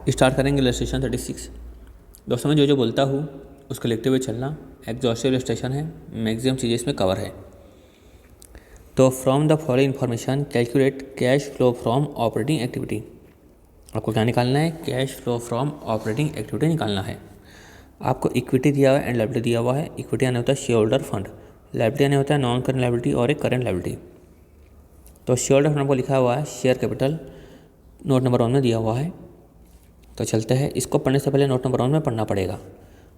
Start करेंगे illustration 36। दोस्तों मैं जो बोलता हूँ उसको लिखते हुए चलना। एग्जॉस्टिव इलस्ट्रेशन है, मैक्सिमम चीज़ें इसमें कवर है। तो from the following information calculate cash flow from operating activity. आपको क्या निकालना है? Cash flow from operating activity निकालना है। आपको इक्विटी दिया हुआ है एंड लायबिलिटी दिया हुआ है। इक्विटी आने होता है शेयर होल्डर फंड, लायबिलिटी आने होता है नॉन करंट लायबिलिटी और एक करंट लायबिलिटी। तो शेयर होल्डर फंड को लिखा हुआ है शेयर कैपिटल, नोट नंबर 1 में दिया हुआ है। तो चलते हैं, इसको पढ़ने से पहले नोट नंबर 1 में पढ़ना पड़ेगा।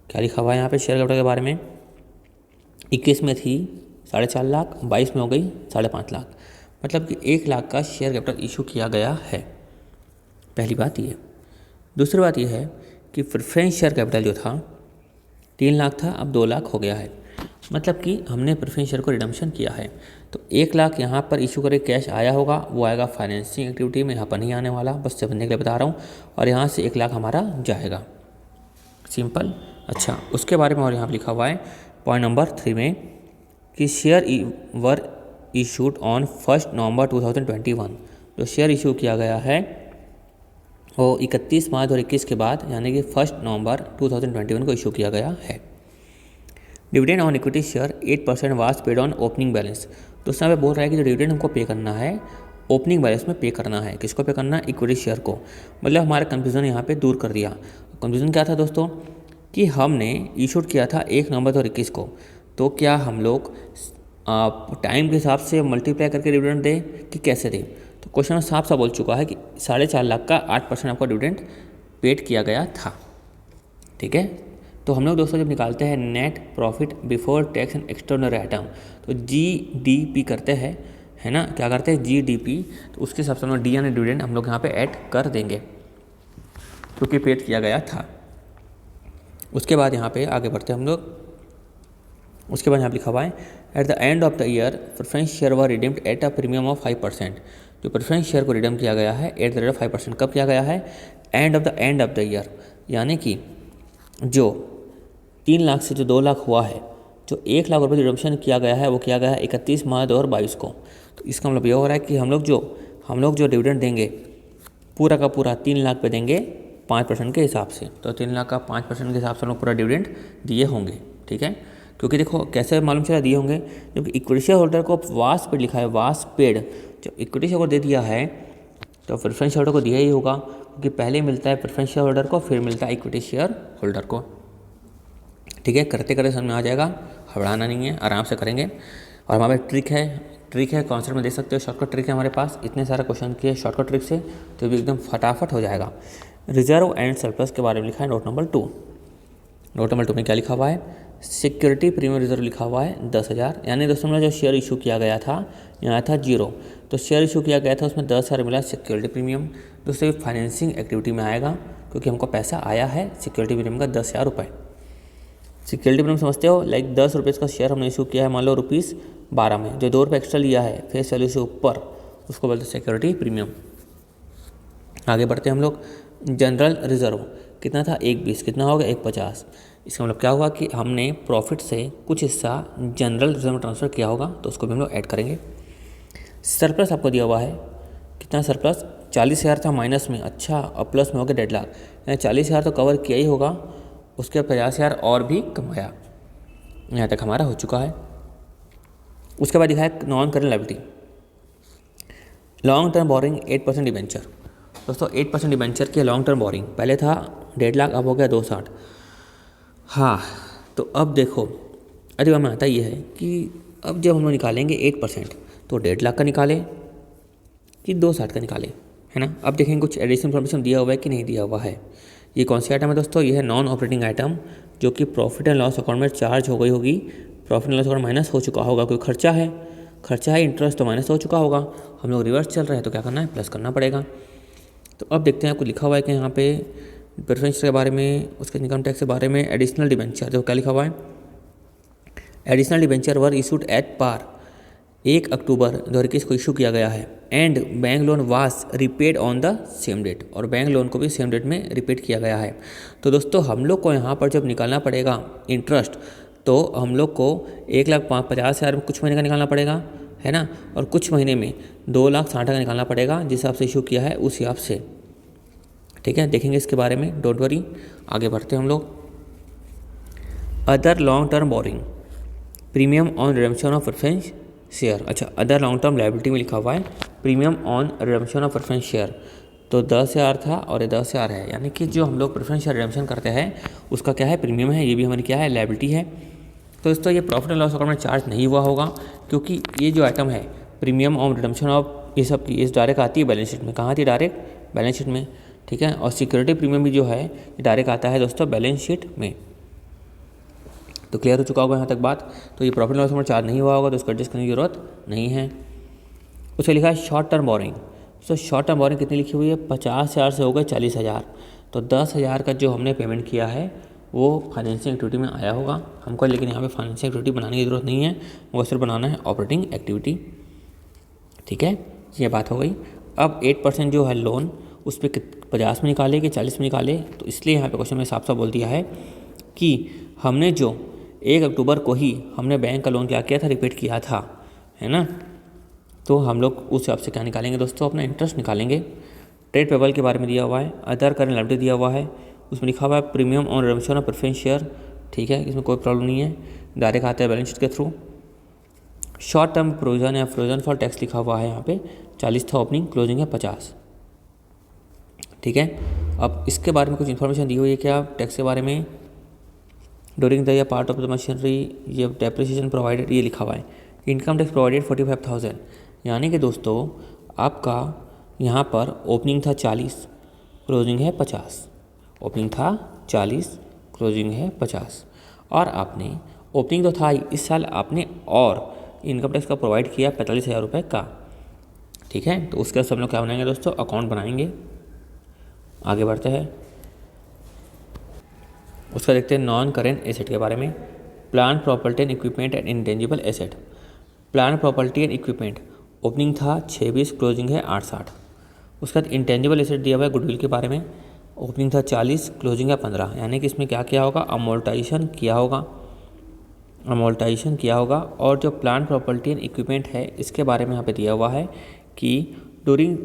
क्या लिखा हुआ है यहाँ पे शेयर कैपिटल के बारे में? 21 में थी 4.5 लाख, 22 में हो गई 5.5 लाख, मतलब कि 1 लाख का शेयर कैपिटल इशू किया गया है। पहली बात ये। दूसरी बात यह है कि प्रेफरेंस शेयर कैपिटल जो था 3 लाख था, अब 2 लाख हो गया है, मतलब कि हमने प्रेफरेंस शेयर को रिडम्पशन किया है। तो 1 लाख यहाँ पर इशू करके कैश आया होगा, वो आएगा फाइनेंसिंग एक्टिविटी में, यहाँ पर नहीं आने वाला, बस समझने के लिए बता रहा हूँ। और यहाँ से 1 लाख हमारा जाएगा, सिंपल। अच्छा, उसके बारे में और यहाँ पर लिखा हुआ है पॉइंट नंबर 3 में कि शेयर वर इशूड ऑन 1 नवंबर 2021। जो शेयर इशू किया गया है वो 31 मार्च 2021 के बाद, यानी कि 1 नवंबर 2021 को इशू किया गया है। Dividend on equity share 8% was paid on opening balance. तो उसमें पे बोल रहा है कि जो डिविडेंड हमको पे करना है ओपनिंग बैलेंस में पे करना है। किसको पे करना है? इक्विटी शेयर को। मतलब हमारा कंफ्यूजन यहाँ पे दूर कर दिया। कंफ्यूजन क्या था दोस्तों कि हमने इशूड किया था 1 नवंबर 2021 को, तो क्या हम लोग टाइम के हिसाब से मल्टीप्लाई करके डिविडेंड दें कि कैसे दें? तो क्वेश्चन में साफ साफ बोल चुका है कि 4.5 लाख का 8% आपका डिविडेंड पेड किया गया था। ठीक है, तो हम लोग दोस्तों जब निकालते हैं net profit before tax and external item, तो GDP करते हैं, है ना? क्या करते हैं? GDP। तो उसके हिसाब से हम लोग डी यानी डिविडेंड हम लोग यहाँ पे ऐड कर देंगे क्योंकि पेड किया गया था। उसके बाद यहाँ पे आगे बढ़ते हैं हम लोग। उसके बाद यहाँ पे लिखा हुआ है at the end of the year preference share were redeemed at a premium of 5%। जो प्रेफरेंस शेयर को रिडीम किया गया है एट द रेट ऑफ 5%। कब किया गया है? एंड ऑफ द ईयर, यानी कि जो 3 लाख से जो 2 लाख हुआ है, जो 1 लाख रुपये रिडम्पशन किया गया है वो किया गया है 31 मार्च 2022 को। तो इसका मतलब ये हो रहा है कि हम लोग जो डिविडेंड देंगे पूरा का पूरा 3 लाख पे देंगे 5% के हिसाब से। तो 3 लाख का 5% के हिसाब से हम लोग पूरा डिविडेंड दिए होंगे। ठीक है, क्योंकि देखो कैसे मालूम चला दिए होंगे, क्योंकि इक्विटी शेयर होल्डर को वास पेड लिखा है, वास पेड। जब इक्विटी शेयर को दे दिया है तो प्रेफरेंस शेयर होल्डर को दिया ही होगा, क्योंकि पहले मिलता है प्रेफरेंस शेयर होल्डर को, फिर मिलता है इक्विटी शेयर होल्डर को। ठीक है, करते करते समझ में आ जाएगा, घबराना नहीं है, आराम से करेंगे। और हमारे ट्रिक है कॉन्सेप्ट में देख सकते हो, शॉर्टकट ट्रिक है हमारे पास। इतने सारे क्वेश्चन किए शॉर्टकट ट्रिक से तो भी एकदम फटाफट हो जाएगा। रिजर्व एंड सरप्लस के बारे में लिखा है नोट नंबर 2। नोट नंबर 2 में क्या लिखा हुआ है? सिक्योरिटी प्रीमियम रिजर्व लिखा हुआ है 10,000। यानी दोस्तों जो शेयर इशू किया गया था यहाँ था 0, तो शेयर इशू किया गया था उसमें 10,000 मिला सिक्योरिटी प्रीमियम। दोस्तों ये फाइनेंसिंग एक्टिविटी में आएगा क्योंकि हमको पैसा आया है सिक्योरिटी प्रीमियम का 10,000 रुपये। सिक्योरिटी प्रीमियम समझते हो, लाइक 10 रुपये का शेयर हमने इशू किया है, मान लो ₹12 में, जो 2 रुपये एक्स्ट्रा लिया है फेस वैल्यू से ऊपर, उसको बोलते हैं सिक्योरिटी प्रीमियम। आगे बढ़ते हैं हम लोग। जनरल रिजर्व कितना था? 1.20। कितना हो गया? 1.50। इसका मतलब क्या हुआ कि हमने प्रॉफिट से कुछ हिस्सा जनरल रिजर्व में ट्रांसफ़र किया होगा, तो उसको भी हम लोग ऐड करेंगे। सरप्लस आपको दिया हुआ है, कितना सरप्लस? 40,000 था माइनस में, अच्छा, और प्लस में हो गया 1.5 लाख, यानी 40,000 तो कवर किया ही होगा, उसके 50,000 और भी कमाया। यहाँ तक हमारा हो चुका है। उसके बाद दिखा है non current liability, long term borrowing 8% debenture. दोस्तों 8% डिबेंचर के लॉन्ग टर्म बोरिंग पहले था 1.5 लाख, अब हो गया 260। हाँ, तो अब देखो, अरे हमें आता ये है कि अब जब हम लोग निकालेंगे 8%, तो 1.5 लाख का निकालें कि 260 का निकालें, है ना? अब देखेंगे कुछ एडिशनल इन्फॉर्मेशन दिया हुआ है कि नहीं दिया हुआ है। ये कौन सी आइटम है दोस्तों? ये है नॉन ऑपरेटिंग आइटम, जो कि प्रॉफिट एंड लॉस अकाउंट में चार्ज हो गई होगी। Profit and loss account minus हो चुका होगा, कोई खर्चा है इंटरेस्ट तो माइनस हो चुका होगा। हम लोग रिवर्स चल रहे हैं तो क्या करना है? प्लस करना पड़ेगा। तो अब देखते हैं आपको लिखा हुआ है कि यहाँ पे प्रेफरेंस के बारे में, उसके इनकम टैक्स के बारे में, एडिशनल डिबेंचर, देखो क्या लिखा हुआ है? Additional debenture were issued at par 1 October 2021 को इशू किया गया है, and bank loan was repaid on the same date, और बैंक लोन को भी सेम डेट में रिपेड किया गया है। तो दोस्तों हम लोग को यहाँ पर जब निकालना पड़ेगा इंटरेस्ट, तो हम लोग को 1,50,000 में कुछ महीने का निकालना पड़ेगा, है ना? और कुछ महीने में 2,60,000 का निकालना पड़ेगा, जिस हिसाब से इशू किया है उस हिसाब से। ठीक है, देखेंगे इसके बारे में, डोंट वरी। आगे बढ़ते हैं हम लोग। Other long term borrowing, premium on redemption of preference share. अच्छा, अदर लॉन्ग टर्म लायबिलिटी में लिखा हुआ है premium on redemption of preference share, तो 10,000 था और ये 10,000 है, यानी कि जो हम लोग प्रेफरेंस शेयर रिडम्पशन करते हैं उसका क्या है, प्रीमियम है, ये भी हमारी क्या है, लायबिलिटी है। तो दोस्तों ये प्रॉफिट एंड लॉस अकाउंट में चार्ज नहीं हुआ होगा, क्योंकि ये जो आइटम है प्रीमियम ऑन रिडम्पशन ऑफ, ये सब की इस डायरेक्ट आती है बैलेंस शीट में। कहाँ आती है, डायरेक्ट बैलेंस शीट में, ठीक है। और सिक्योरिटी प्रीमियम भी जो है ये डायरेक्ट आता है दोस्तों बैलेंस शीट में। तो क्लियर हो चुका होगा यहाँ तक बात। तो ये प्रॉफिट लॉस अकाउंट चार्ज नहीं हुआ होगा, तो उसको एडजस्ट करने की जरूरत नहीं है। उससे लिखा है शॉर्ट टर्म बोरिंग। तो शॉर्ट टर्म बोरिंग कितनी लिखी हुई है, 50,000 से हो गए 40,000, तो 10,000 का जो हमने पेमेंट किया है वो फाइनेंशियल एक्टिविटी में आया होगा हमको, लेकिन यहाँ पे फाइनेंशियल एक्टिविटी बनाने की ज़रूरत नहीं है, वो सिर्फ बनाना है ऑपरेटिंग एक्टिविटी, ठीक है। ये बात हो गई। अब 8% जो है लोन, उस पर 50 में निकाले कि 40 में निकाले, तो इसलिए यहाँ पे क्वेश्चन में साफ साफ बोल दिया है कि हमने जो 1 अक्टूबर को ही हमने बैंक का लोन क्या किया था, रिपीट किया था, है ना। तो हम लोग उस हिसाब से क्या निकालेंगे दोस्तों, अपना इंटरेस्ट निकालेंगे। ट्रेड पेबल के बारे में दिया हुआ है, अदर करंट लायबिलिटी दिया हुआ है, उसमें लिखा हुआ है premium on redemption of preference share, ठीक है, इसमें कोई प्रॉब्लम नहीं है, डायरेक्ट आता है बैलेंस शीट के थ्रू। शॉर्ट टर्म प्रोविजन या प्रोविजन फॉर टैक्स लिखा हुआ है यहाँ पे, 40 था ओपनिंग, क्लोजिंग है 50, ठीक है। अब इसके बारे में कुछ इन्फॉर्मेशन दी हुई है क्या टैक्स के बारे में, during the year part of the machinery, ये डेप्रिसिएशन प्रोवाइडेड, ये लिखा हुआ है। इनकम टैक्स प्रोवाइडेड 45,000, यानी कि दोस्तों आपका यहाँ पर ओपनिंग था 40, क्लोजिंग है 50, ओपनिंग था 40, क्लोजिंग है 50, और आपने ओपनिंग तो था इस साल आपने, और इनकम टैक्स का प्रोवाइड किया 45,000 रुपये का, ठीक है। तो उसके सब लोग क्या बनाएंगे दोस्तों, अकाउंट बनाएंगे। आगे बढ़ते हैं, उसका देखते हैं नॉन करेंट एसेट के बारे में। Plant property and equipment and intangible asset. Plant property and equipment opening था 26, क्लोजिंग है 860। उसके बाद इंटेंजिबल एसेट दिया हुआ है गुडविल के बारे में, ओपनिंग था 40, क्लोजिंग है 15, यानी कि इसमें क्या किया होगा, अमोर्टाइजेशन किया होगा, अमोर्टाइजेशन किया होगा। और जो प्लांट प्रॉपर्टी एंड इक्विपमेंट है इसके बारे में यहाँ पे दिया हुआ है कि during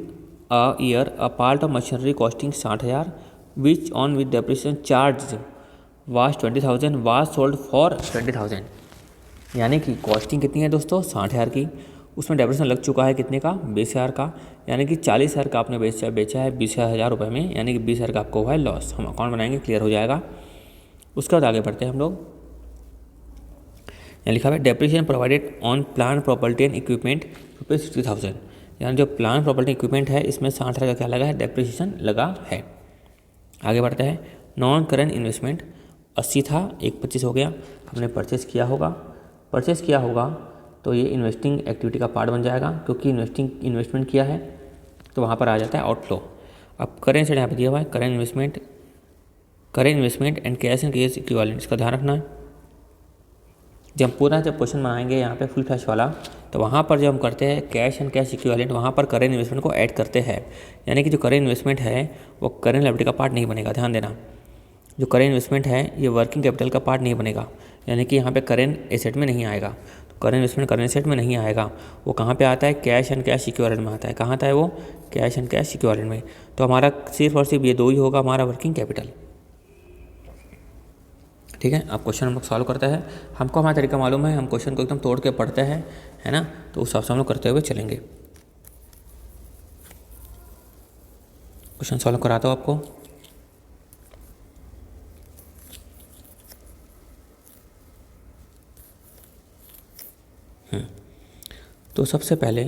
a year a part of machinery costing 60,000 which on with depreciation charge was 20,000 was sold for 20,000, यानी कि कॉस्टिंग कितनी है दोस्तों, 60,000 की, उसमें डेप्रिसिएशन लग चुका है कितने का, 20,000 का, यानी कि 40,000 का आपने बेचा है 20,000 रुपये में, यानी कि 20,000 का आपको हुआ है लॉस। हम अकाउंट बनाएंगे, क्लियर हो जाएगा। उसके बाद आगे बढ़ते हैं हम लोग। यहाँ लिखा हुआ है depreciation provided on plant property and equipment ₹60,000, यानी जो प्लांट प्रॉपर्टी इक्विपमेंट है इसमें 60,000 का क्या लगा है, डेप्रिसिएशन लगा है। आगे बढ़ते हैं, नॉन करेंट इन्वेस्टमेंट 80 था, 125 हो गया, हमने परचेस किया होगा, परचेस किया होगा तो ये इन्वेस्टिंग एक्टिविटी का पार्ट बन जाएगा, क्योंकि इन्वेस्टमेंट किया है तो वहाँ पर आ जाता है आउटफ्लो। अब करेंट सेट यहाँ पर दिया हुआ है, current investment and cash and cash equivalent, इसका ध्यान रखना है। जब क्वेश्चन बनाएंगे यहाँ पे फुल फ्लैश वाला, तो वहाँ पर जब हम करते हैं कैश एंड कैश इक्विवेलेंट, वहाँ पर करेंट इन्वेस्टमेंट को ऐड करते हैं, यानी कि जो करेंट इन्वेस्टमेंट है वो करेंट लायबिलिटी का पार्ट नहीं बनेगा, ध्यान देना। जो करेंट इन्वेस्टमेंट है ये वर्किंग कैपिटल का पार्ट नहीं बनेगा, यानी कि यहाँ पे करेंट एसेट में नहीं आएगा। तो करेंट इन्वेस्टमेंट करेंट एसेट में नहीं आएगा, वो कहाँ पे आता है, कैश एंड कैश इक्विवेलेंट में आता है। कहाँ आता है वो, कैश एंड कैश इक्विवेलेंट में। तो हमारा सिर्फ और सिर्फ ये दो ही होगा हमारा वर्किंग कैपिटल, ठीक है। अब क्वेश्चन हम लोग सॉल्व करते हैं, हमको हमारा तरीका मालूम है, हम क्वेश्चन को एकदम तोड़ के पढ़ते हैं, है ना, तो उस हिसाब से हम लोग करते हुए चलेंगे। क्वेश्चन सॉल्व कराता हूँ आपको। तो सबसे पहले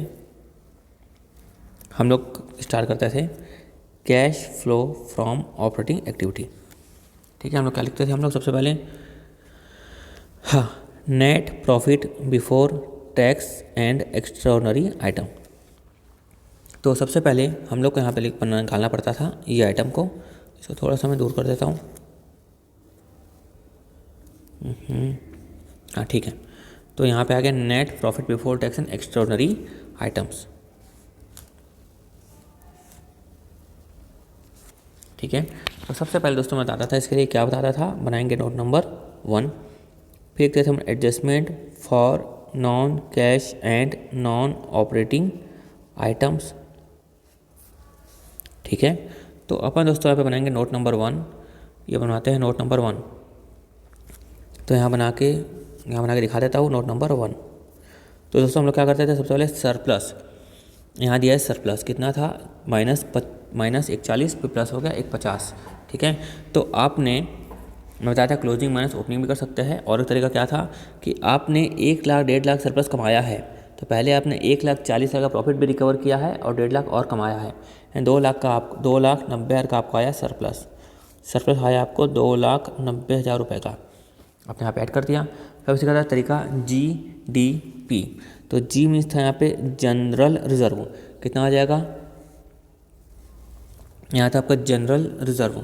हम लोग स्टार्ट करते थे cash flow from operating activity, ठीक है। हम लोग क्या लिखते थे, हम लोग सबसे पहले हाँ, net profit before tax and extraordinary item. तो सबसे पहले हम लोग को यहाँ पे निकालना पड़ता था ये आइटम को, इसको थोड़ा सा मैं दूर कर देता हूँ, हाँ ठीक है। तो यहाँ पे आ गया net profit before tax and extraordinary items, ठीक है। तो सबसे पहले दोस्तों मैं बताता था इसके लिए क्या बताता था, बनाएंगे नोट नंबर 1, फिर देखते थे हम adjustment for non cash and non operating items, ठीक है। तो अपन दोस्तों यहाँ पे बनाएंगे नोट नंबर 1, ये बनवाते हैं नोट नंबर 1। तो यहाँ बना के दिखा देता हूँ नोट नंबर 1। तो दोस्तों हम लोग क्या करते थे, सबसे पहले सरप्लस, यहाँ दिया है सरप्लस कितना था, माइनस 140 फिर प्लस हो गया 150, ठीक है। तो आपने, मैं बताया था क्लोजिंग माइनस ओपनिंग भी कर सकते हैं, और एक तरीका क्या था कि आपने 1 लाख 1.5 लाख सरप्लस कमाया है, तो पहले आपने 1,40,000 का प्रॉफिट भी रिकवर किया है और 1.5 लाख और कमाया है। 2,90,000 का आपको आया सरप्लस आया आपको 2,90,000 रुपये का, आपने यहाँ पे ऐड कर दिया। फिर उसी का तरीका GDP, तो जी मीन्स था यहाँ पे जनरल रिजर्व, कितना आ जाएगा, यहाँ था आपका जनरल रिजर्व।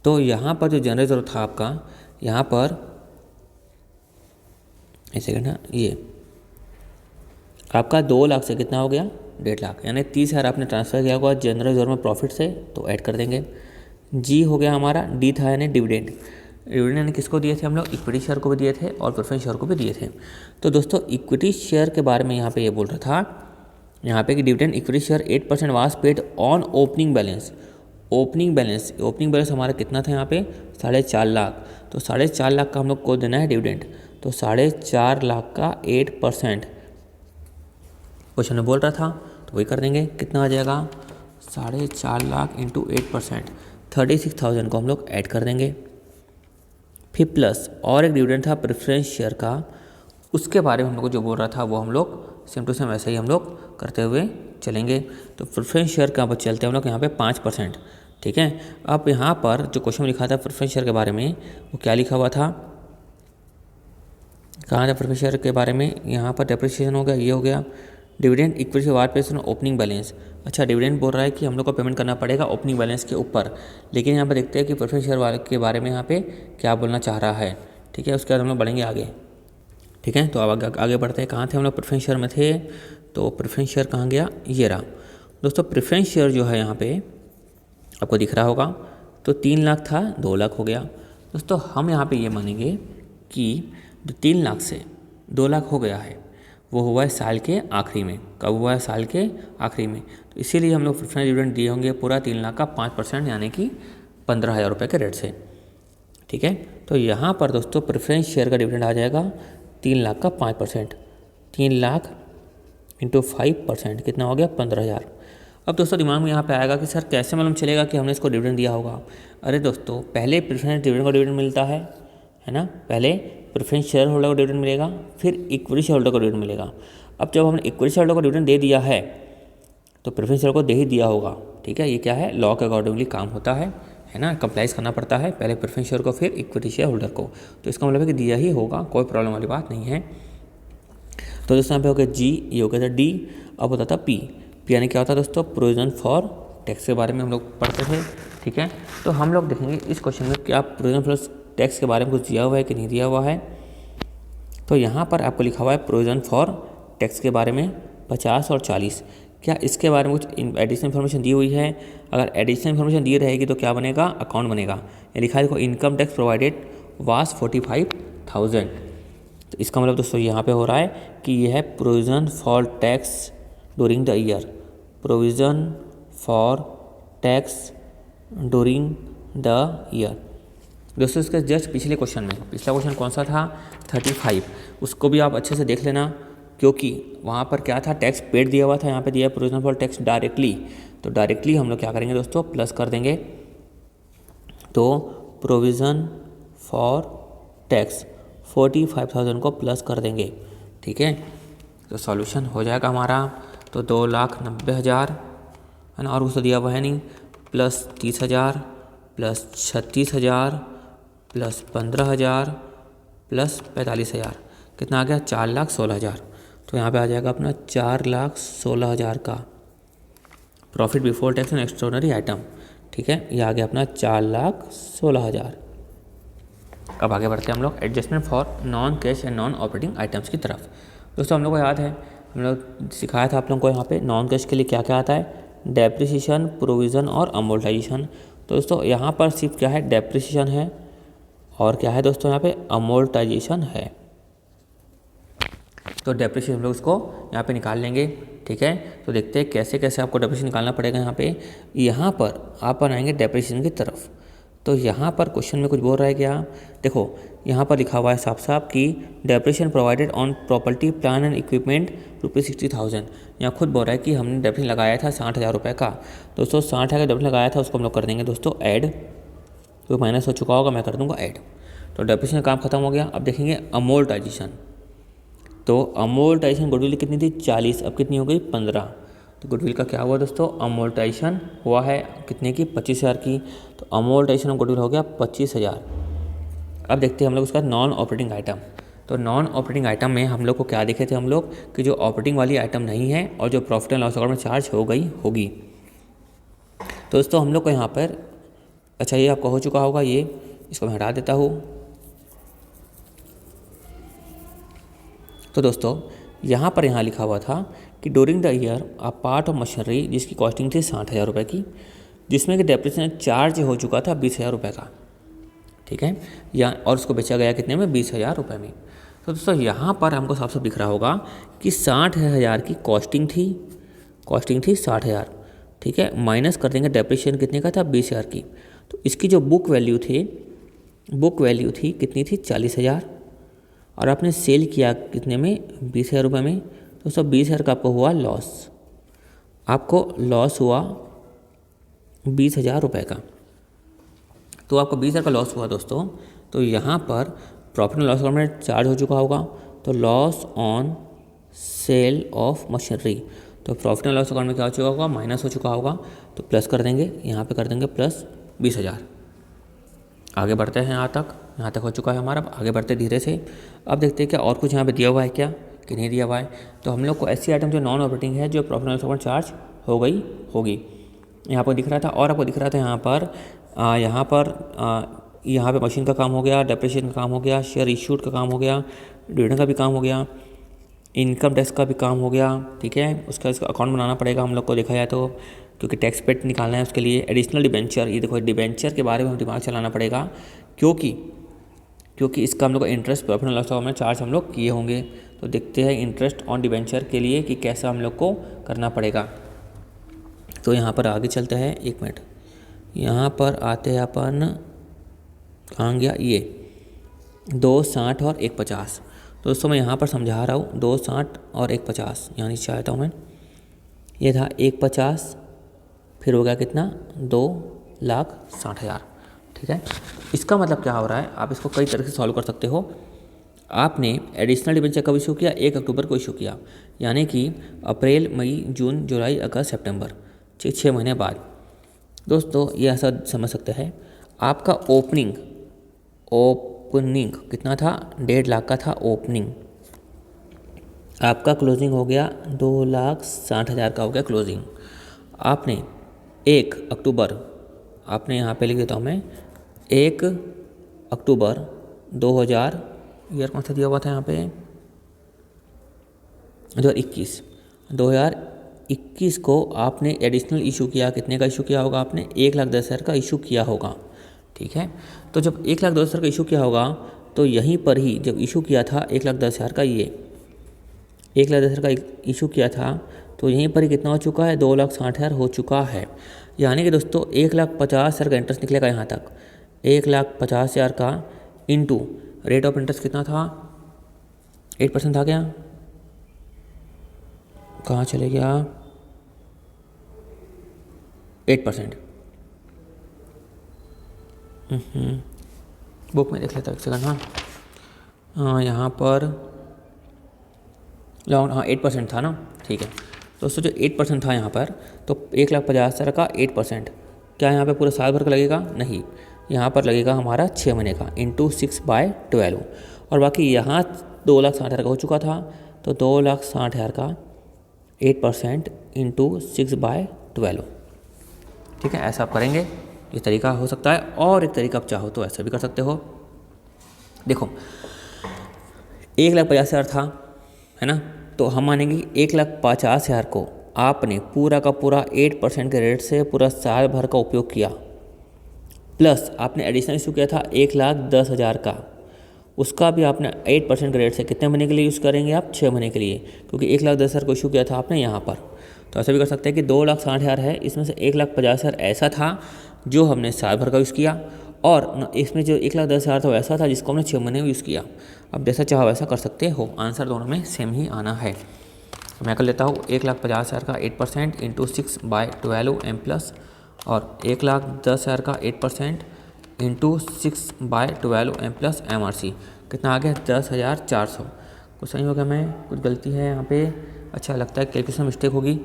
तो यहाँ पर जो जनरल रिजर्व था आपका, यहाँ पर ऐसे करना, ये आपका 2 लाख से कितना हो गया 1.5 लाख, यानी 30,000 आपने ट्रांसफ़र किया हुआ जनरल रिजर्व में प्रॉफिट से, तो ऐड कर देंगे। जी हो गया हमारा, डी था यानी डिविडेंड यानी किसको दिए थे हम लोग, इक्विटी शेयर को भी दिए थे और प्रेफरेंस शेयर को भी दिए थे। तो दोस्तों इक्विटी शेयर के बारे में यहाँ पे ये बोल रहा था यहाँ पे कि dividend equity share 8% was paid on opening balance. Opening balance हमारा कितना था यहाँ पे 4.5 लाख, तो 4.5 लाख का हम लोग को देना है डिविडेंड, तो 4.5 लाख का 8% क्वेश्चन में बोल रहा था, तो वही कर देंगे। कितना आ जाएगा 4.5 लाख इंटू 8%, 36,000 को हम लोग ऐड कर देंगे। फिर प्लस और एक डिविडेंड था प्रेफरेंस शेयर का, उसके बारे में हम लोग को जो बोल रहा था वो हम लोग सेम टू सेम ऐसे ही हम लोग करते हुए चलेंगे। तो प्रेफरेंस शेयर का चलते हैं हम लोग यहाँ पे 5%, ठीक है। अब यहाँ पर जो क्वेश्चन लिखा था प्रेफरेंस शेयर के बारे में, वो क्या लिखा हुआ था, कहाँ था प्रेफरेंस शेयर के बारे में, यहाँ पर डेप्रिसिएशन हो गया, ये हो गया। डिविडेंड इक्विटी वार पेड ओपनिंग बैलेंस, अच्छा डिविडेंड बोल रहा है कि हम लोग को पेमेंट करना पड़ेगा ओपनिंग बैलेंस के ऊपर, लेकिन यहाँ पर देखते हैं कि प्रेफरेंस शेयर वाले के बारे में यहाँ पे क्या बोलना चाह रहा है, ठीक है। उसके बाद हम लोग बढ़ेंगे आगे, ठीक है। तो अब आगे बढ़ते हैं, कहाँ थे हम लोग, प्रेफरेंस शेयर में थे। तो प्रेफरेंस शेयर कहाँ गया, ये रहा दोस्तों। प्रेफरेंस शेयर जो है यहाँ पे आपको दिख रहा होगा, तो 3 लाख था 2 लाख हो गया दोस्तों। हम यहाँ पे ये मानेंगे कि जो 3 लाख से 2 लाख हो गया है वो हुआ है साल के आखिरी में। कब हुआ है, साल के आखिरी में। तो इसीलिए हम लोग प्रेफरेंस डिविडेंड दिए होंगे पूरा 3 लाख का 5%, यानी कि 15,000 रुपये के रेट से, ठीक है। तो यहाँ पर दोस्तों प्रेफरेंस शेयर का डिविडेंड आ जाएगा 3 लाख का 5%, 3 लाख इंटू 5%, कितना हो गया 15,000। अब दोस्तों दिमाग में यहाँ पे आएगा कि सर कैसे मालूम चलेगा कि हमने इसको डिविडेंड दिया होगा। अरे दोस्तों पहले प्रेफरेंस डिविडेंड का डिविडेंड मिलता है ना, पहले प्रेफरेंस शेयर होल्डर को डिविडेंड मिलेगा, फिर इक्विटी शेयर होल्डर को डिविडेंड मिलेगा। अब जब हमने इक्विटी शेयर होल्डर को डिविडेंड दे दिया है तो प्रेफरेंस शेयर को दे ही दिया होगा, ठीक है। ये क्या है, लॉ के अकॉर्डिंगली काम होता है ना, कंप्लाइज करना पड़ता है, पहले प्रेफरेंस शेयर को फिर इक्विटी शेयर होल्डर को, तो इसका मतलब है कि दिया ही होगा, कोई प्रॉब्लम वाली बात नहीं है। तो दोस्तों यहाँ पे हो गया जी, ये हो गया था डी। अब होता था पी यानी क्या होता है दोस्तों, प्रोविजन फॉर टैक्स के बारे में हम लोग पढ़ते थे, ठीक है। तो हम लोग देखेंगे इस क्वेश्चन में क्या प्रोविजन फॉर टैक्स के बारे में कुछ दिया हुआ है कि नहीं दिया हुआ है। तो यहाँ पर आपको लिखा हुआ है प्रोविजन फॉर टैक्स के बारे में 50 और 40, क्या इसके बारे में कुछ एडिशनल इन्फॉर्मेशन दी हुई है। अगर एडिशनल इन्फॉर्मेशन दी रहेगी तो क्या बनेगा, अकाउंट बनेगा। ये लिखा है देखो, इनकम टैक्स प्रोवाइडेड वाज 45,000, तो इसका मतलब दोस्तों यहाँ पे हो रहा है कि यह है provision for tax during the year, provision for tax during the year. दोस्तों इसके जस्ट पिछले क्वेश्चन में, पिछला क्वेश्चन कौन सा था 35, उसको भी आप अच्छे से देख लेना, क्योंकि वहाँ पर क्या था, टैक्स पेड दिया हुआ था, यहाँ पे दिया है प्रोविजन फॉर टैक्स डायरेक्टली। तो डायरेक्टली हम लोग क्या करेंगे दोस्तों, प्लस कर देंगे, तो प्रोविज़न फॉर टैक्स 45,000 को प्लस कर देंगे, ठीक है। तो सॉल्यूशन हो जाएगा हमारा, तो 2,90,000 है ना, और उसको दिया हुआ है नहीं, प्लस 30,000 प्लस 36,000 प्लस 15,000 प्लस 45,000, कितना आ गया 4,16,000। तो यहाँ पे आ जाएगा अपना 4,16,000 का profit before tax and extraordinary item, ठीक है। ये आ गया अपना 4,16,000। अब आगे बढ़ते हैं हम लोग adjustment for non cash and non operating items की तरफ। दोस्तों हम लोग को याद है, हम लोग सिखाया था आप लोगों को यहाँ पे नॉन कैश के लिए क्या क्या आता है, डेप्रिसिएशन, प्रोविज़न और अमोर्टाइजेशन। तो दोस्तों यहाँ पर सिर्फ क्या है, डेप्रिसिएशन है, और क्या है दोस्तों यहाँ पे अमोर्टाइजेशन है। तो डेप्रिसिएशन हम लोग उसको यहाँ पे निकाल लेंगे, ठीक है। तो देखते हैं कैसे कैसे आपको डेप्रिसिएशन निकालना पड़ेगा। यहाँ पर आप बनाएंगे डेप्रिसिएशन की तरफ। तो यहाँ पर क्वेश्चन में कुछ बोल रहा है क्या, देखो यहाँ पर लिखा हुआ है साफ साफ कि depreciation provided on property plan and equipment ₹60,000। यहाँ खुद बोल रहा है कि हमने डेप्रिसिएशन लगाया था 60,000 रुपये का। दोस्तों 60,000 का डेप्रिसिएशन लगाया था, उसको हम लोग कर देंगे दोस्तों ऐड, तो माइनस हो चुका होगा, मैं कर दूंगा ऐड। तो डेप्रिसिएशन का काम खत्म हो गया। अब देखेंगे अमोर्टाइजेशन। तो अमोर्टाइजेशन गुडविल कितनी थी 40, अब कितनी हो गई 15। तो गुडविल का क्या हुआ दोस्तों, अमोर्टाइजेशन हुआ है कितने की 25,000 की। तो अमोर्टाइजेशन ऑफ गुडविल हो गया 25,000। अब देखते हैं हम लोग उसका नॉन ऑपरेटिंग आइटम। तो नॉन ऑपरेटिंग आइटम में हम लोग को क्या देखे थे हम लोग कि जो ऑपरेटिंग वाली आइटम नहीं है और जो प्रॉफिट एंड लॉस अकाउंट में चार्ज हो गई होगी। तो दोस्तों हम लोग को यहाँ पर, अच्छा ये आपका हो चुका होगा, ये इसको मैं हटा देता हूँ। तो दोस्तों यहाँ पर लिखा हुआ था कि during the year a part of machinery जिसकी कॉस्टिंग थी 60,000 रुपये की, जिसमें कि डेप्रिसिएशन चार्ज हो चुका था 20,000 रुपये का, ठीक है, या और उसको बेचा गया कितने में 20,000 रुपये में। तो दोस्तों यहाँ पर हमको साफ साफ दिख रहा होगा कि 60,000 की कॉस्टिंग थी 60,000, ठीक है, माइनस कर देंगे डेप्रिसिएशन कितने का था 20,000 की। तो इसकी जो बुक वैल्यू थी कितनी थी 40,000, और आपने सेल किया कितने में 20,000 रुपये में। तो सब 20,000 का आपको हुआ लॉस, आपको लॉस हुआ 20,000 रुपये का। तो आपको 20,000 का लॉस हुआ दोस्तों। तो यहाँ पर प्रॉफिट एंड लॉस अकाउंट में चार्ज हो चुका होगा, तो loss on sale of machinery. तो प्रॉफिट एंड लॉस अकाउंट में क्या हो चुका होगा, माइनस हो चुका होगा। तो प्लस कर देंगे, यहाँ पे कर देंगे प्लस 20,000। आगे बढ़ते हैं यहाँ तक हो चुका है हमारा। अब आगे बढ़ते धीरे से। अब देखते हैं क्या और कुछ यहाँ पे दिया हुआ है क्या कि नहीं दिया हुआ है। तो हम लोग को ऐसी आइटम जो नॉन ऑपरेटिंग है, जो profit and loss account charge हो गई होगी, यहाँ पर दिख रहा था। और आपको दिख रहा था यहाँ पे मशीन का काम हो गया, डेप्रिसिएशन का काम हो गया, शेयर इशूड का काम हो गया, डिविडेंड का भी काम हो गया, इनकम टैक्स का भी काम हो गया, ठीक है। इसका अकाउंट बनाना पड़ेगा हम लोग को देखा जाए तो, क्योंकि टैक्स पेड निकालना है उसके लिए। एडिशनल डिबेंचर, ये देखो डिबेंचर के बारे में हम दिमाग चलाना पड़ेगा, क्योंकि इसका हम लोग को interest profit and loss account में चार्ज हम लोग किए होंगे। तो देखते हैं इंटरेस्ट ऑन डिबेंचर के लिए कि कैसा हम लोग को करना पड़ेगा। तो यहाँ पर आगे चलते हैं, 1 मिनट, यहाँ पर आते हैं अपन, कहाँ गया ये 260 और 150। दोस्तों मैं यहाँ पर समझा रहा हूँ 260 और 150, यहाँ नीचे आता हूँ मैं। ये था 150, फिर हो गया कितना 2,60,000, ठीक है। इसका मतलब क्या हो रहा है, आप इसको कई तरह से सॉल्व कर सकते हो। आपने एडिशनल डिबेंचर कब इशू किया, 1 अक्टूबर को इशू किया, यानी कि अप्रैल मई जून जुलाई अगस्त सितंबर, 6 महीने बाद। दोस्तों ये ऐसा समझ सकते हैं, आपका ओपनिंग कितना था 1.5 लाख का था ओपनिंग, आपका क्लोजिंग हो गया 2,60,000 का हो गया क्लोजिंग। आपने 1 अक्टूबर, आपने यहाँ पे लिख देता हूँ मैं, 1 अक्टूबर 2000, ईयर कौन सा दिया हुआ था यहाँ पे 2021 को आपने एडिशनल इशू किया, कितने का इशू किया होगा आपने 1,10,000 का इशू किया होगा, ठीक है। तो जब 1,10,000 का इशू किया होगा, तो यहीं पर ही जब इशू किया था 1,10,000 का, ये 1,10,000 का इशू किया था, तो यहीं पर ही कितना हो चुका है 2,60,000 हो चुका है। यानी कि दोस्तों 1,50,000 का इंटरेस्ट निकलेगा यहाँ तक, 1,50,000 का इंटू रेट ऑफ इंटरेस्ट कितना था 8% था क्या, कहाँ चले गया 8%। बुक में देख लेता हूँ 1 सेकंड। हाँ यहाँ पर लॉन्ग, हाँ 8% था ना, ठीक है। दोस्तों जो 8% था यहाँ पर, तो 1,50,000 का 8%, क्या यहाँ पे पूरे साल भर का लगेगा, नहीं, यहाँ पर लगेगा हमारा 6 महीने का इंटू 6/12। और बाकी यहाँ 2,60,000 का हो चुका था, तो 2,60,000 का 8% इंटू 6/12, ठीक है। ऐसा आप करेंगे, ये तरीका हो सकता है। और एक तरीका आप चाहो तो ऐसा भी कर सकते हो। देखो 1,50,000 था, है ना, तो हम मानेंगे 1,50,000 को आपने पूरा का पूरा 8% के रेट से पूरा साल भर का उपयोग किया, प्लस आपने एडिशनल इशू किया था 1,10,000 का, उसका भी आपने 8% के रेट से कितने महीने के लिए यूज़ करेंगे आप? 6 महीने के लिए, क्योंकि 1,10,000 को इशू किया था आपने यहाँ पर। तो ऐसा भी कर सकते हैं कि 2,60,000 है, इसमें से 1,50,000 ऐसा था जो हमने साल भर का यूज़ किया, और इसमें जो 1,10,000 था वो ऐसा था जिसको हमने 6 महीने में यूज़ किया। अब जैसा चाहो वैसा कर सकते हो, आंसर दोनों में सेम ही आना है। तो मैं कर लेता हूँ 1,50,000 का 8% इंटू 6/12 M+, और 1,10,000 का 8% इंटू 6/12 M+ MRC कितना आ गया? 10,400। कुछ सही हो गया? मैं कुछ गलती है यहाँ पे? अच्छा लगता है कैलकुलेशन मिस्टेक होगी।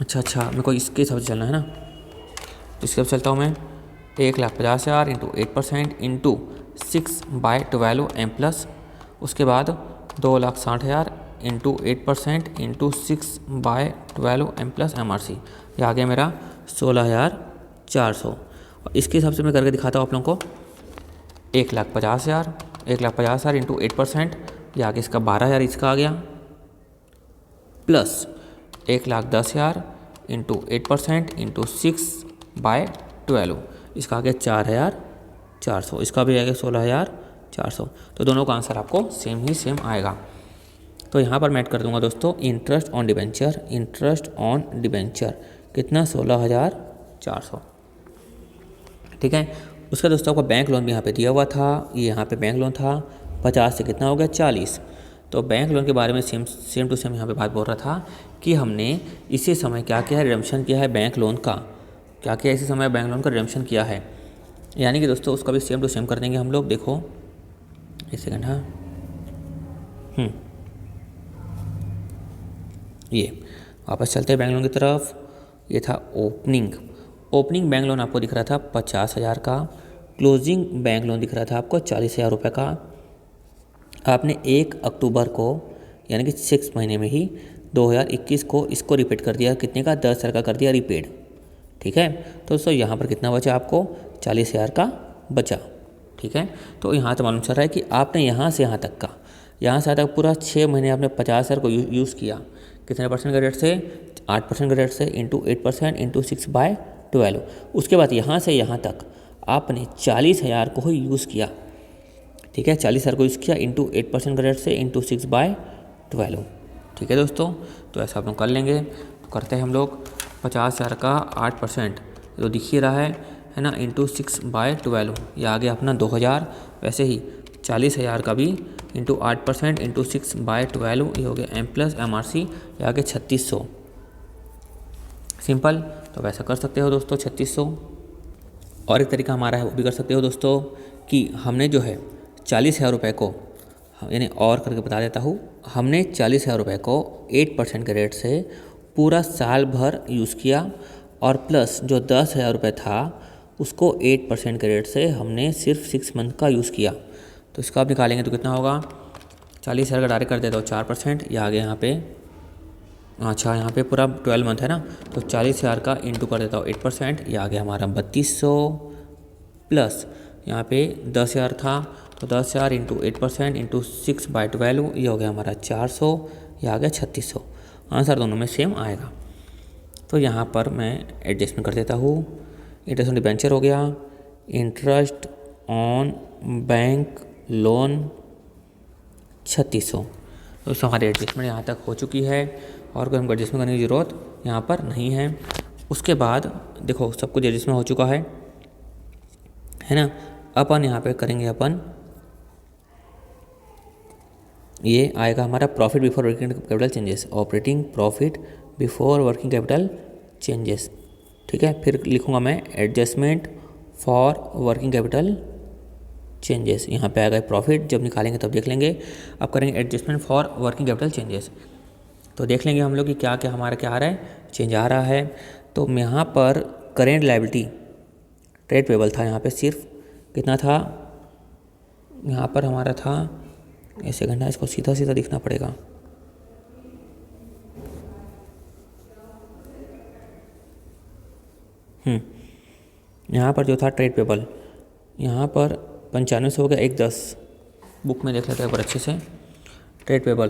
अच्छा मेरे को इसके हिसाब से चलना है ना, तो इसके हिसाब से चलता हूँ मैं। 1,50,000 इंटू 8% इंटू 6/12 M+, उसके बाद 2,60,000 इंटू 8% इंटू 6/12 M+ MRC, ये आ गया मेरा 16,400। और इसके हिसाब से मैं करके दिखाता हूँ आप लोगों को। 1,50,000 इंटू 8%, ये आ गया इसका 12,000 इसका आ गया, प्लस 1,10,000 इंटू 8% इंटू 6/12, इसका आ गया 4,400, इसका भी आ गया 16,400। तो दोनों का आंसर आपको सेम आएगा। तो यहाँ पर मैं ऐड कर दूंगा दोस्तों इंटरेस्ट ऑन डिबेंचर कितना? 16,400। ठीक है। उसका दोस्तों आपका बैंक लोन भी यहाँ पे दिया हुआ था, ये यहाँ पे बैंक लोन था 50 से कितना हो गया? 40। तो बैंक लोन के बारे में सेम टू सेम यहाँ पे बात बोल रहा था कि हमने इसी समय क्या किया है? रिडम्पशन किया है बैंक लोन का। क्या किया इसी समय? बैंक लोन का रिडम्पशन किया है। यानी कि दोस्तों उसका भी सेम टू सेम कर देंगे हम लोग। देखो एक सेकंड, हाँ ये वापस चलते हैं बैंक लोन की तरफ। ये था ओपनिंग बैंक लोन आपको दिख रहा था 50,000 का, क्लोजिंग बैंक लोन दिख रहा था आपको 40,000 रुपये का। आपने 1 अक्टूबर को यानी कि 6 महीने में ही 2021 को इसको रिपीट कर दिया, कितने का? 10,000 का कर दिया रिपीट। ठीक है। तो दोस्तों यहाँ पर कितना बचा आपको? 40,000 का बचा। ठीक है। तो यहाँ तो मालूम चल रहा है कि आपने यहाँ से यहाँ तक पूरा 6 महीने आपने 50,000 को यूज़ किया। कितने परसेंट के रेट से? 8% के रेट से, इंटू 8% इंटू 6/12। उसके बाद यहाँ से यहाँ तक आपने 40,000 को ही यूज़ किया। ठीक है, 40,000 को यूज़ किया इंटू 8% के रेट से, इंटू 6/12। ठीक है दोस्तों, तो ऐसा आप लोग कर लेंगे। तो करते हैं हम लोग 50,000 का 8%, तो दिख ही रहा है ना, इंटू 6/12, ये आ गया अपना 2,000। वैसे ही 40,000 का भी इंटू 8% इंटू 6/12, ये हो गया M+ MRC, ये आ गया 3,600। सिंपल। तो वैसा कर सकते हो दोस्तों 3,600। और एक तरीका हमारा है वो भी कर सकते हो दोस्तों कि हमने जो है 40,000 रुपये को, यानी और करके बता देता हूँ, हमने 40,000 रुपये को 8% के रेट से पूरा साल भर यूज़ किया, और प्लस जो 10,000 रुपये था उसको 8% के रेट से हमने सिर्फ 6 मंथ का यूज़ किया। तो इसका आप निकालेंगे तो कितना होगा? 40,000 का डायरेक्ट कर देता हूँ 4%, ये आ गया यहाँ पे। अच्छा, यहाँ पे पूरा 12 मंथ है ना, तो 40,000 का इंटू कर देता हूँ 8%, ये आ गया हमारा 3,200, प्लस यहाँ पे 10,000 था, तो 10,000 इंटू 8% इंटू 6/12, ये हो गया हमारा 400, ये आ गया 3,600। आंसर दोनों में सेम आएगा। तो यहाँ पर मैं एडजस्टमेंट कर देता हूँ। इंटरेस्ट ऑन डिबेंचर हो गया, इंटरेस्ट ऑन बैंक लोन 3,600। तो हमारी एडजस्टमेंट यहाँ तक हो चुकी है, और कोई हमको एडजस्टमेंट करने की ज़रूरत यहाँ पर नहीं है। उसके बाद देखो सब कुछ एडजस्टमेंट हो चुका है ना। अपन यहाँ पे करेंगे, अपन ये आएगा हमारा profit before working capital changes, operating profit before working capital changes. ठीक है, फिर लिखूँगा मैं adjustment for working capital changes. यहाँ पे आएगा प्रॉफिट, जब निकालेंगे तब देख लेंगे। अब करेंगे adjustment for working capital changes, तो देख लेंगे हम लोग कि क्या क्या हमारा क्या आ रहा है, चेंज आ रहा है। तो यहाँ पर करेंट लायबिलिटी ट्रेड पेबल था, यहाँ पे सिर्फ कितना था? यहाँ पर हमारा था, ऐसे घंटा इसको सीधा सीधा दिखना पड़ेगा, यहाँ पर जो था ट्रेड पेबल, यहाँ पर 95 से हो गया 110, बुक में देख लेते हैं एक बार अच्छे से। ट्रेड पेबल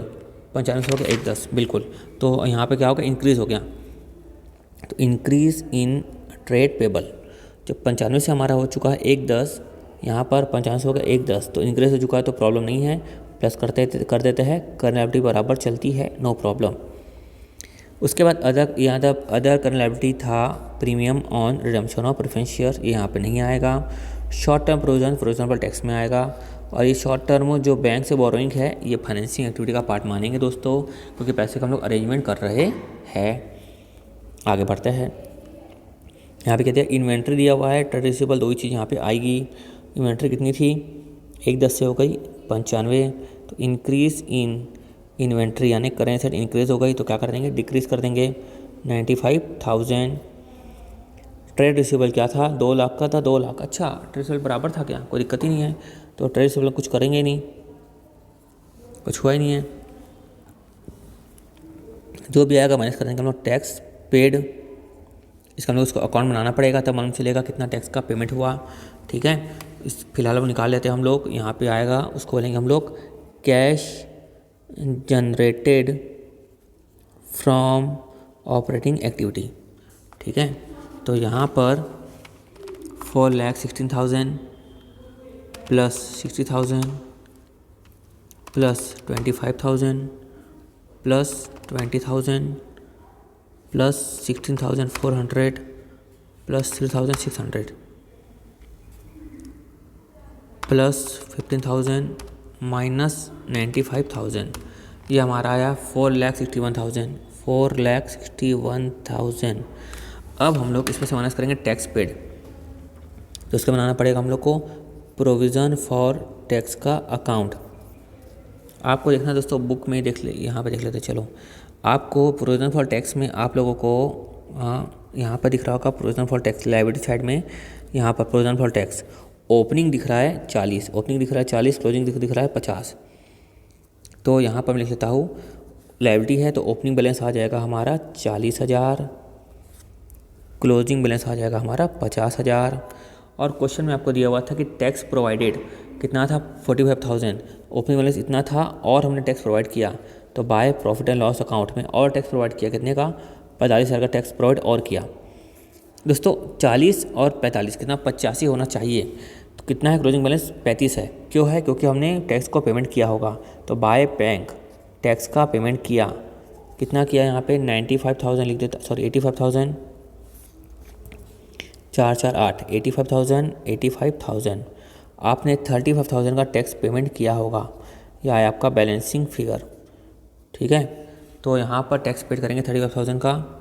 95 से हो गया 110, बिल्कुल। तो यहाँ पे क्या हो गया? इंक्रीज़ हो गया। तो इंक्रीज़ इन ट्रेड पेबल, जब 95 से हमारा हो चुका है 110, यहाँ पर 55 होगा 1/10, तो इंक्रीज हो चुका है तो प्रॉब्लम नहीं है, प्लस कर देते हैं, करंट लायबिलिटी बराबर चलती है, नो प्रॉब्लम। उसके बाद अदर करंट लायबिलिटी था premium on redemption of preference share, ये यहाँ पे नहीं आएगा। शॉर्ट टर्म प्रोविजन पर टैक्स में आएगा। और ये शॉर्ट टर्म जो बैंक से बोरोइंग है ये फाइनेंसिंग एक्टिविटी का पार्ट मानेंगे दोस्तों, क्योंकि पैसे का हम लोग अरेंजमेंट कर रहे हैं। आगे बढ़ते हैं। यहाँ पे कहते हैं इन्वेंट्री दिया हुआ है, ट्रेड रिसीवेबल, दो ही चीज़ यहाँ पे आएगी। इन्वेंट्री कितनी थी, 1/10 से हो गई 95, तो इंक्रीज इन इन्वेंट्री यानी करेंट एसेट इंक्रीज हो गई तो क्या कर देंगे, डिक्रीज कर देंगे 95,000। ट्रेड रिसीवेबल क्या था, 2 लाख का था, 2 लाख, अच्छा ट्रेड रिसीवेबल बराबर था क्या, कोई दिक्कत ही नहीं है, तो ट्रेड रिसीवेबल कुछ करेंगे ही नहीं, कुछ हुआ ही नहीं है। जो भी आएगा माइनस कर देंगे हम लोग टैक्स पेड, इसका हम लोग उसको अकाउंट बनाना पड़ेगा तब मालूम चलेगा कितना टैक्स का पेमेंट हुआ। ठीक है, इस फिलहाल वो निकाल लेते हैं हम लोग। यहाँ पे आएगा, उसको बोलेंगे हम लोग cash generated from operating activity. ठीक है, तो यहाँ पर 4,16,000 plus 60,000 plus 25,000 plus 20,000 plus 16,400 plus 3,600 plus 15,000 minus 95,000, ये हमारा आया 4,61,000। 4,61,000। अब हम लोग इसमें से माइनस करेंगे टैक्स पेड, तो इसका बनाना पड़ेगा हम लोग को प्रोविज़न फॉर टैक्स का अकाउंट। आपको देखना दोस्तों, बुक में देख ले, यहाँ पे देख लेते चलो। आपको प्रोविज़न फॉर टैक्स में आप लोगों को यहाँ पर दिख रहा होगा provision for tax liability side में, यहाँ पर प्रोविज़न फॉर टैक्स ओपनिंग दिख रहा है 40, ओपनिंग दिख रहा है 40, क्लोजिंग दिख रहा है 50। तो यहाँ पर मैं लिख लेता हूँ लायबिलिटी है तो ओपनिंग बैलेंस आ जाएगा हमारा 40,000, क्लोजिंग बैलेंस आ जाएगा हमारा 50,000। और क्वेश्चन में आपको दिया हुआ था कि टैक्स प्रोवाइडेड कितना था 45,000, ओपनिंग बैलेंस इतना था और हमने टैक्स प्रोवाइड किया, तो by profit and loss account में और टैक्स प्रोवाइड किया कितने का, 45,000 का टैक्स प्रोवाइड और किया। दोस्तों 40 और 45 कितना 85 होना चाहिए, तो कितना है क्लोजिंग बैलेंस 35 है। क्यों है, क्योंकि हमने टैक्स को पेमेंट किया होगा, तो बाय बैंक टैक्स का पेमेंट किया, कितना किया यहाँ पे 95,000 लिख देता, सॉरी 85,000, 4 4 8 85,000 आपने 35,000 का टैक्स पेमेंट किया होगा, यह है आपका बैलेंसिंग फिगर। ठीक है, तो यहाँ पर टैक्स पेड करेंगे 35,000 का,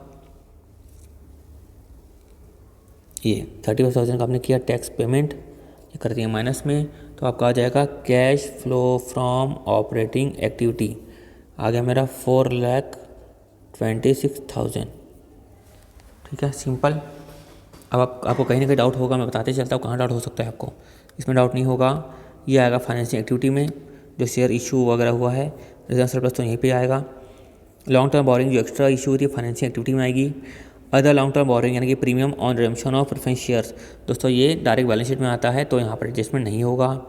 ये 35,000 का आपने किया टैक्स पेमेंट, ये कर दिया माइनस में, तो आपका आ जाएगा cash flow from operating activity, आ गया मेरा 4,26,000। ठीक है, सिंपल। अब आपको कहीं ना कहीं डाउट होगा, मैं बताते चलता हूँ कहाँ डाउट हो सकता है आपको, इसमें डाउट नहीं होगा। ये आएगा फाइनेंसिंग एक्टिविटी में जो शेयर इशू वगैरह हुआ है, रिजर्व सरप्लस तो यहीं पे आएगा। लॉन्ग टर्म बोरिंग जो एक्स्ट्रा इशू हुई थी फाइनेंसिंग एक्टिविटी में आएगी। अदर लॉन्ग टर्म बोरिंग यानी कि premium on redemption of preference shares, दोस्तों ये डायरेक्ट बैलेंस शीट में आता है तो यहाँ पर एडजस्टमेंट नहीं होगा।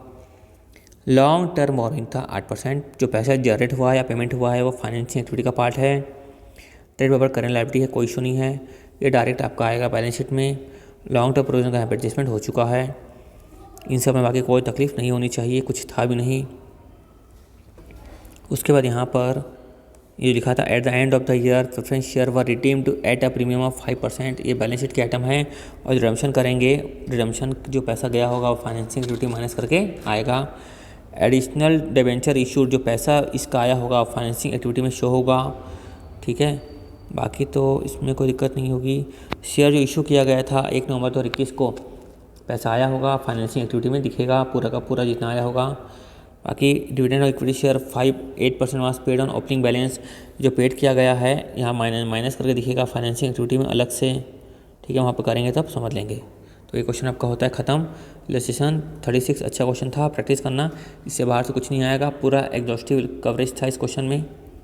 लॉन्ग टर्म बोरिंग था 8%, जो पैसा जनरेट हुआ है या पेमेंट हुआ है वो फाइनेंसिंग एक्टिविटी का पार्ट है। ट्रेड पेपर करेंट लायबिलिटी है, कोई इशू नहीं है, ये डायरेक्ट आपका आएगा बैलेंस शीट में। लॉन्ग टर्म प्रोविजन का यहाँ पर एडजस्टमेंट हो चुका है, इन सब में बाकी कोई तकलीफ नहीं होनी चाहिए, कुछ था भी नहीं। उसके बाद यहाँ पर ये लिखा था at the end of the year preference share were redeemed at a premium of 5%, ये बैलेंस शीट के आइटम है। और रिडम्पशन करेंगे, रिडम्पशन जो पैसा गया होगा वो फाइनेंसिंग एक्टिविटी माइनस करके आएगा। एडिशनल डिबेंचर इशूड जो पैसा इसका आया होगा फाइनेंसिंग एक्टिविटी में शो होगा। ठीक है, बाकी तो इसमें कोई दिक्कत नहीं होगी। शेयर जो इशू किया गया था 1 नवंबर 2021 को, पैसा आया होगा फाइनेंसिंग एक्टिविटी में दिखेगा पूरा का पूरा जितना आया होगा। बाकी डिविडेंड और equity share 8% was paid on opening balance, जो पेड किया गया है यहाँ माइनस करके दिखेगा फाइनेंसिंग एक्टिविटी में अलग से। ठीक है, वहाँ पर करेंगे तब समझ लेंगे। तो ये क्वेश्चन आपका होता है ख़त्म। इलस्ट्रेशन 36 अच्छा क्वेश्चन था, प्रैक्टिस करना, इससे बाहर से कुछ नहीं आएगा, पूरा एग्जॉस्टिव कवरेज था इस क्वेश्चन में।